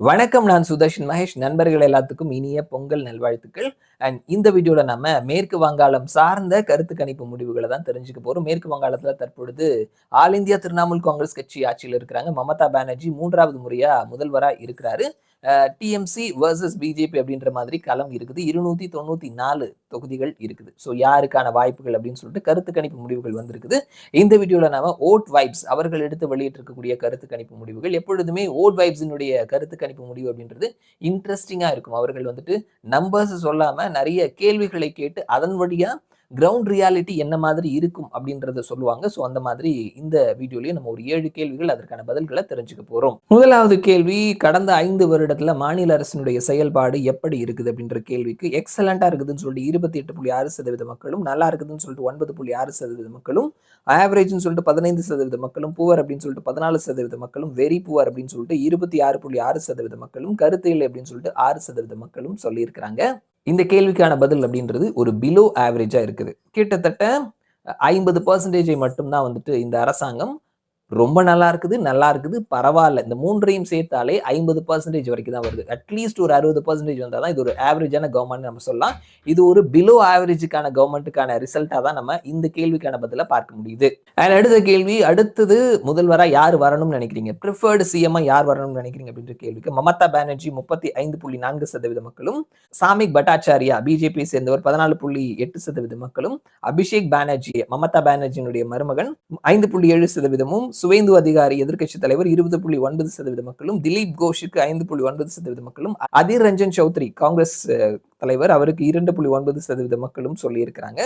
வணக்கம். நான் சுதர்ஷன் மகேஷ். நண்பர்கள் எல்லாத்துக்கும் இனிய பொங்கல் நல்வாழ்த்துக்கள். அண்ட் இந்த வீடியோல நம்ம மேற்கு வங்காளம் சார்ந்த கருத்து கணிப்பு முடிவுகளை தான் தெரிஞ்சுக்க போறோம். மேற்கு வங்காளத்துல தற்பொழுது ஆல் இந்தியா திரிணாமுல் காங்கிரஸ் கட்சி ஆட்சியில் இருக்கிறாங்க. மமதா பானர்ஜி 3வது முறையா முதல்வரா இருக்கிறாரு. டிஎம்சி வர்சஸ் பிஜேபி அப்படின்ற மாதிரி களம் இருக்குது. 294 தொகுதிகள் இருக்குது. ஸோ யாருக்கான வாய்ப்புகள் அப்படின்னு சொல்லிட்டு கருத்து கணிப்பு முடிவுகள் வந்திருக்குது. இந்த வீடியோல நாம ஓட் வைப்ஸ் அவர்கள் எடுத்து வெளியிட்டிருக்கக்கூடிய கருத்து கணிப்பு முடிவுகள், எப்பொழுதுமே ஓட் வைப்ஸினுடைய கருத்து கணிப்பு முடிவு அப்படின்றது இன்ட்ரெஸ்டிங்கா இருக்கும். அவர்கள் வந்துட்டு நம்பர்ஸ் சொல்லாம நிறைய கேள்விகளை கேட்டு அதன் வழியா கிரவுண்ட் ரியாலிட்டி என்ன மாதிரி இருக்கும் அப்படின்றத சொல்லுவாங்க. ஸோ அந்த மாதிரி இந்த வீடியோலயே நம்ம ஒரு 7 கேள்விகள் அதற்கான பதில்களை தெரிஞ்சுக்க போறோம். முதலாவது கேள்வி, கடந்த 5 வருடத்துல மாநில அரசினுடைய செயல்பாடு எப்படி இருக்குது அப்படின்ற கேள்விக்கு எக்ஸலண்டா இருக்குதுன்னு சொல்லிட்டு 28.6% மக்களும், நல்லா இருக்குதுன்னு சொல்லிட்டு 9.6% மக்களும், ஆவரேஜ்னு சொல்லிட்டு 15% மக்களும், புவர் அப்படின்னு சொல்லிட்டு 14% மக்களும், வெரி புவர் அப்படின்னு சொல்லிட்டு 26.6% மக்களும், கருத்து இல்லை அப்படின்னு சொல்லிட்டு 6% மக்களும் சொல்லியிருக்கிறாங்க. இந்த கேள்விக்கான பதில் அப்படின்றது ஒரு பிலோ ஆவரேஜா இருக்குது. கிட்டத்தட்ட 50% மட்டும்தான் வந்துட்டு இந்த அரசாங்கம் ரொம்ப நல்லா இருக்குது, பரவாயில்ல. இந்த மூன்றையும் சேர்த்தாலே 50% வரைக்கும் தான் வருது. அட்லீஸ்ட் ஒரு 60% வந்தால் தான் இது ஒரு ஆவரேஜான கவர்மெண்ட் நம்ம சொல்லலாம். இது ஒரு பிலோ ஆவரேஜுக்கான கவர்மெண்ட்டுக்கான ரிசல்ட்டாக தான் நம்ம இந்த கேள்விக்கான பதிலை பார்க்க முடியுது. அடுத்த கேள்வி, அடுத்தது முதல்வராக யார் வரணும்னு நினைக்கிறீங்க? ப்ரிஃபர்டு சிஎம்மா யார் வரணும்னு நினைக்கிறீங்க அப்படின்ற கேள்விக்கு மமதா பானர்ஜி 35.4% மக்களும், சாமிக் பட்டாச்சாரியா பிஜேபியை சேர்ந்தவர் 14.8% மக்களும், அபிஷேக் பானர்ஜி மமதா பானர்ஜியினுடைய மருமகன் 5.7%, சுவேந்து அதிகாரி எதிர்க்கட்சி தலைவர் 20.9% மக்களும், திலீப் கோஷுக்கு 5.9% மக்களும், அதிர் ரஞ்சன் சௌத்ரி காங்கிரஸ் தலைவர் அவருக்கு 2.9% மக்களும் சொல்லி இருக்கிறாங்க.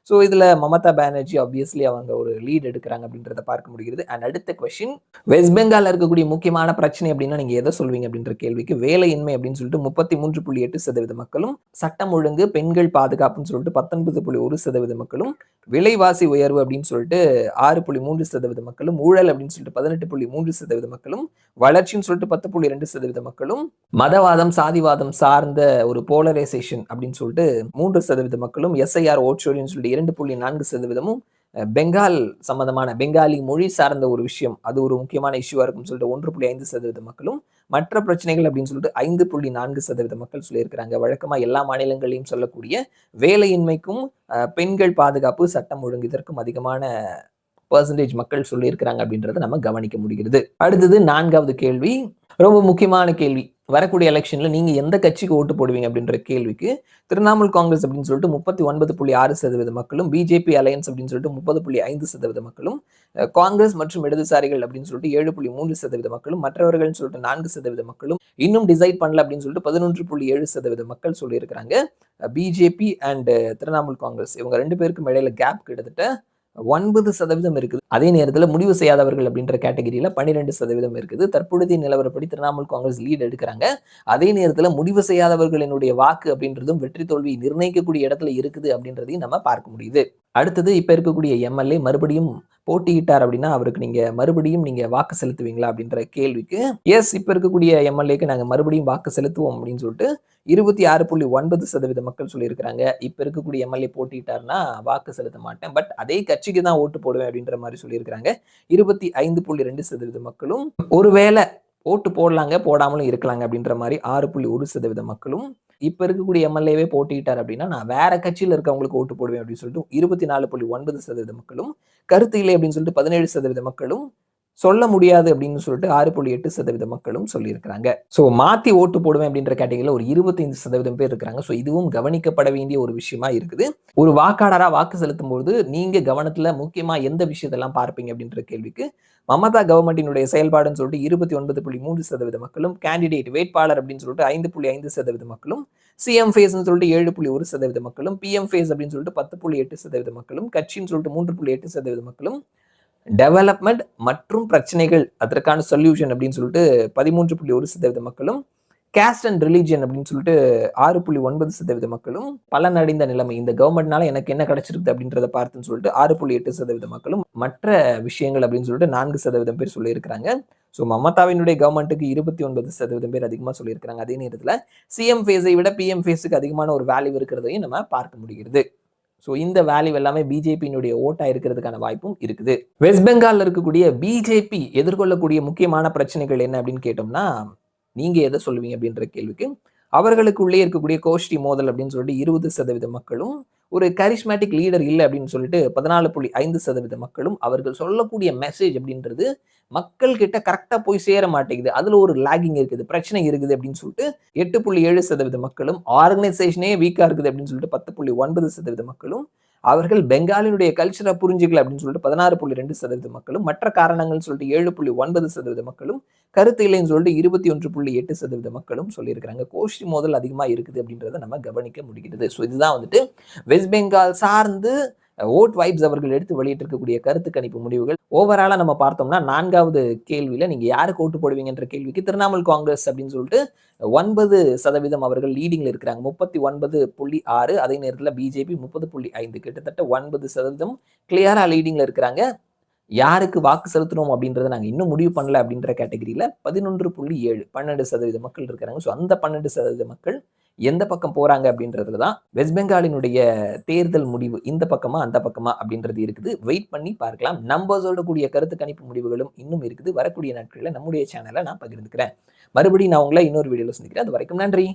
ஸோ இதுல மமதா பானர்ஜி ஆப்வியஸ்லி அவங்க ஒரு லீட் எடுக்கிறாங்க அப்படின்றத பார்க்க முடிகிறது. அண்ட் அடுத்த கொஸ்டின், வெஸ்ட் பெங்கால் இருக்கக்கூடிய முக்கியமான பிரச்சனை அப்படின்னா நீங்க எதை சொல்வீங்க அப்படின்ற கேள்விக்கு வேலையின்மை அப்படின்னு சொல்லிட்டு 33.8% மக்களும், சட்டம் ஒழுங்கு பெண்கள் பாதுகாப்புன்னு சொல்லிட்டு 19.1% மக்களும், விலைவாசி உயர்வு அப்படின்னு சொல்லிட்டு 6.3% மக்களும், ஊழல் அப்படின்னு சொல்லிட்டு 18.3% மக்களும், வளர்ச்சின்னு சொல்லிட்டு 10.2% மக்களும், மதவாதம் சாதிவாதம் சார்ந்த ஒரு போலரைசேஷன் அப்படின்னு சொல்லிட்டு 3% மக்களும், எஸ்ஐஆர் ஓட்சோரின்னு சொல்லிட்டு 2.4%, பெங்கால் சம்பந்தமான பெங்காலி மொழி சார்ந்த ஒரு விஷயம் அது ஒரு முக்கியமான இஷ்யூவா இருக்கும்னு சொல்லிட்டு 1.5% மக்களும், மற்ற பிரச்சனைகள் அப்படின்னு சொல்லிட்டு 5.4% மக்கள் சொல்லியிருக்கிறாங்க. வழக்கமா எல்லா மாநிலங்களையும் சொல்லக்கூடிய வேலையின்மைக்கும் பெண்கள் பாதுகாப்பு சட்டம் ஒழுங்கு இதற்கும் அதிகமான பெர்சன்டேஜ் மக்கள் சொல்லியிருக்கிறாங்க அப்படின்றத நம்ம கவனிக்க முடிகிறது. அடுத்தது 4வது கேள்வி, ரொம்ப முக்கியமான கேள்வி. வரக்கூடிய எலெக்ஷன்ல நீங்க எந்த கட்சிக்கு ஓட்டு போடுவீங்க அப்படின்ற கேள்விக்கு திரிணாமுல் காங்கிரஸ் அப்படின்னு சொல்லிட்டு 39.6% மக்களும், பிஜேபி அலையன்ஸ் அப்படின்னு சொல்லிட்டு 30.5% மக்களும், காங்கிரஸ் மற்றும் இடதுசாரிகள் அப்படின்னு சொல்லிட்டு 7.3% மக்களும், மற்றவர்கள் சொல்லிட்டு 4% மக்களும், இன்னும் டிசைட் பண்ணல அப்படின்னு சொல்லிட்டு 11.7% மக்கள் சொல்லியிருக்கிறாங்க. பிஜேபி அண்ட் திரிணாமுல் காங்கிரஸ் இவங்க 2 பேருக்கும் இடையில கேப் கிட்டத்தட்ட 9% இருக்குது. அதே நேரத்தில் முடிவு செய்யாதவர்கள் அப்படின்ற கேட்டகரியில 12% இருக்குது. தற்பொழுதைய நிலவரப்படி திரிணாமுல் காங்கிரஸ் லீட் எடுக்கிறாங்க. அதே நேரத்தில் முடிவு செய்யாதவர்களினுடைய வாக்கு அப்படின்றதும் வெற்றி தோல்வி நிர்ணயிக்கக்கூடிய இடத்துல இருக்குது அப்படின்றதையும் நம்ம பார்க்க முடியுது. அடுத்தது இப்ப இருக்கக்கூடிய எம்எல்ஏ மறுபடியும் போட்டியிட்டார் அப்படின்னா அவருக்கு நீங்க மறுபடியும் வாக்கு செலுத்துவீங்களா அப்படின்ற கேள்விக்கு எஸ், இப்ப இருக்கக்கூடிய எம்எல்ஏக்கு நாங்க மறுபடியும் வாக்கு செலுத்துவோம் அப்படின்னு சொல்லிட்டு 26.9% மக்கள் சொல்லியிருக்கிறாங்க. இப்ப இருக்கக்கூடிய எம்எல்ஏ போட்டிட்டாருன்னா வாக்கு செலுத்த மாட்டேன், பட் அதே கட்சிக்கு தான் ஓட்டு போடுவேன் அப்படின்ற மாதிரி சொல்லியிருக்கிறாங்க. 25.2% மக்களும், ஒருவேளை ஓட்டு போடலாங்க போடாமலும் இருக்கலாங்க அப்படின்ற மாதிரி 6.1% மக்களும், இப்ப இருக்கக்கூடிய எம்எல்ஏவே போட்டிட்டார் அப்படின்னா நான் வேற கட்சியில இருக்கவங்களுக்கு ஓட்டு போடுவேன் அப்படின்னு சொல்லிட்டு 24.9% மக்களும், கருத்து இல்லை அப்படின்னு சொல்லிட்டு 17% மக்களும், சொல்ல முடியாது அப்படின்னு சொல்லிட்டு 6.8% மக்களும் சொல்லியிருக்கிறாங்க. ஸோ மாத்தி ஓட்டு போடுவேன் அப்படின்ற கேட்டகரியில் ஒரு 25% பேர் இருக்கிறாங்க. ஸோ இதுவும் கவனிக்கப்பட வேண்டிய ஒரு விஷயமா இருக்குது. ஒரு வாக்காளரா வாக்கு செலுத்தும் போது நீங்க கவனத்துல முக்கியமா எந்த விஷயத்தெல்லாம் பார்ப்பீங்க அப்படின்ற கேள்விக்கு மமதா கவர்மெண்டினுடைய செயல்பாடுன்னு சொல்லிட்டு 29.3% மக்களும், கேண்டிடேட் வேட்பாளர் அப்படின்னு சொல்லிட்டு 5.5% மக்களும், சிஎம் ஃபேஸ்ன்னு சொல்லிட்டு 7.1% மக்களும், பிஎம் ஃபேஸ் அப்படின்னு சொல்லிட்டு 10.8% மக்களும், கட்சின்னு சொல்லிட்டு 3.8% மக்களும், டெவலப்மெண்ட் மற்றும் பிரச்சனைகள் அதற்கான சொல்யூஷன் அப்படின்னு சொல்லிட்டு 13.1% மக்களும், கேஸ்ட் அண்ட் ரிலீஜியன் அப்படின்னு சொல்லிட்டு 6.9% மக்களும், பலனடைந்த நிலைமை இந்த கவர்மெண்ட்னால எனக்கு என்ன கிடைச்சிருக்கு அப்படின்றத பார்த்துன்னு சொல்லிட்டு 6.8% மக்களும், மற்ற விஷயங்கள் அப்படின்னு சொல்லிட்டு 4% பேர் சொல்லியிருக்கிறாங்க. ஸோ மமதாவினுடைய கவர்மெண்ட்டுக்கு 29% பேர் அதிகமாக சொல்லியிருக்கிறாங்க. அதே நேரத்தில் சிஎம் ஃபேஸை விட பிஎம் ஃபேஸுக்கு அதிகமான ஒரு வேல்யூ இருக்கிறதையும் நம்ம பார்க்க முடிகிறது. ஸோ இந்த வேல்யூ எல்லாமே பிஜேபியினுடைய ஓட்டா இருக்கிறதுக்கான வாய்ப்பும் இருக்குது. வெஸ்ட் பெங்கால்ல இருக்கக்கூடிய பிஜேபி எதிர்கொள்ளக்கூடிய முக்கியமான பிரச்சனைகள் என்ன அப்படின்னு கேட்டோம்னா, நீங்க எதை சொல்லுவீங்க அப்படின்ற கேள்விக்கு அவர்களுக்குள்ளே இருக்கக்கூடிய கோஷ்டி மோதல் அப்படின்னு சொல்லிட்டு 20% மக்களும், ஒரு கரிஸ்மேட்டிக் லீடர் இல்ல அப்படின்னு சொல்லிட்டு 14.5% மக்களும், அவர்கள் சொல்லக்கூடிய மெசேஜ் அப்படின்றது மக்கள் கிட்ட கரெக்ட்டா போய் சேர மாட்டேங்குது. அதுல ஒரு லேகிங் இருக்குது. பிரச்சனை இருக்குது அப்படின்னு சொல்லிட்டு 8.7% மக்களும், ஆர்கனைசேஷனே வீக்கா இருக்குது அப்படின்னு சொல்லிட்டு 10.9% மக்களும், அவர்கள் பெங்காலினுடைய கல்ச்சர புரிஞ்சுக்கல அப்படின்னு சொல்லிட்டு 16.2% மக்களும், மற்ற காரணங்கள்னு சொல்லிட்டு 7.9% மக்களும், கருத்து இல்லைன்னு சொல்லிட்டு 21.8% மக்களும் சொல்லியிருக்கிறாங்க. கோஷ்டி மோதல் அதிகமா இருக்குது அப்படின்றத நம்ம கவனிக்க முடிகிறது. ஸோ இதுதான் வந்துட்டு வெஸ்ட் பெங்கால் சார்ந்து வோட் வைப்ஸ் அவர்கள் எடுத்து வெளியிட்டிருக்கக்கூடிய கருத்து கணிப்பு முடிவுகள். ஓவராலா நம்ம பார்த்தோம்னா 4வது கேள்வியில நீங்க யாருக்கு ஓட்டு போடுவீங்கன்ற கேள்விக்கு திரிணாமுல் காங்கிரஸ் அப்படின்னு சொல்லிட்டு 9% அவர்கள் லீடிங்ல இருக்கிறாங்க. 39.6. அதே நேரத்துல பிஜேபி 30.5. கிட்டத்தட்ட 9% கிளியரா லீடிங்ல இருக்கிறாங்க. யாருக்கு வாக்கு செலுத்தணும் அப்படின்றத நாங்க இன்னும் முடிவு பண்ணல அப்படின்ற கேட்டகரியில 11.7 12% மக்கள் இருக்கிறாங்க. ஸோ அந்த 12% மக்கள் எந்த பக்கம் போறாங்க அப்படின்றதுல தான் வெஸ்ட் பெங்காலினுடைய தேர்தல் முடிவு இந்த பக்கமா அந்த பக்கமா அப்படின்றது இருக்குது. வெயிட் பண்ணி பார்க்கலாம். நம்பர்ஸோட கூடிய கருத்து கணிப்பு முடிவுகளும் இன்னும் இருக்குது. வரக்கூடிய நாட்களில் நம்முடைய சேனலை நான் பகிர்ந்துக்கிறேன். மறுபடியும் நான் உங்களை இன்னொரு வீடியோல சந்திக்கிறேன். அது வரைக்கும் நன்றி.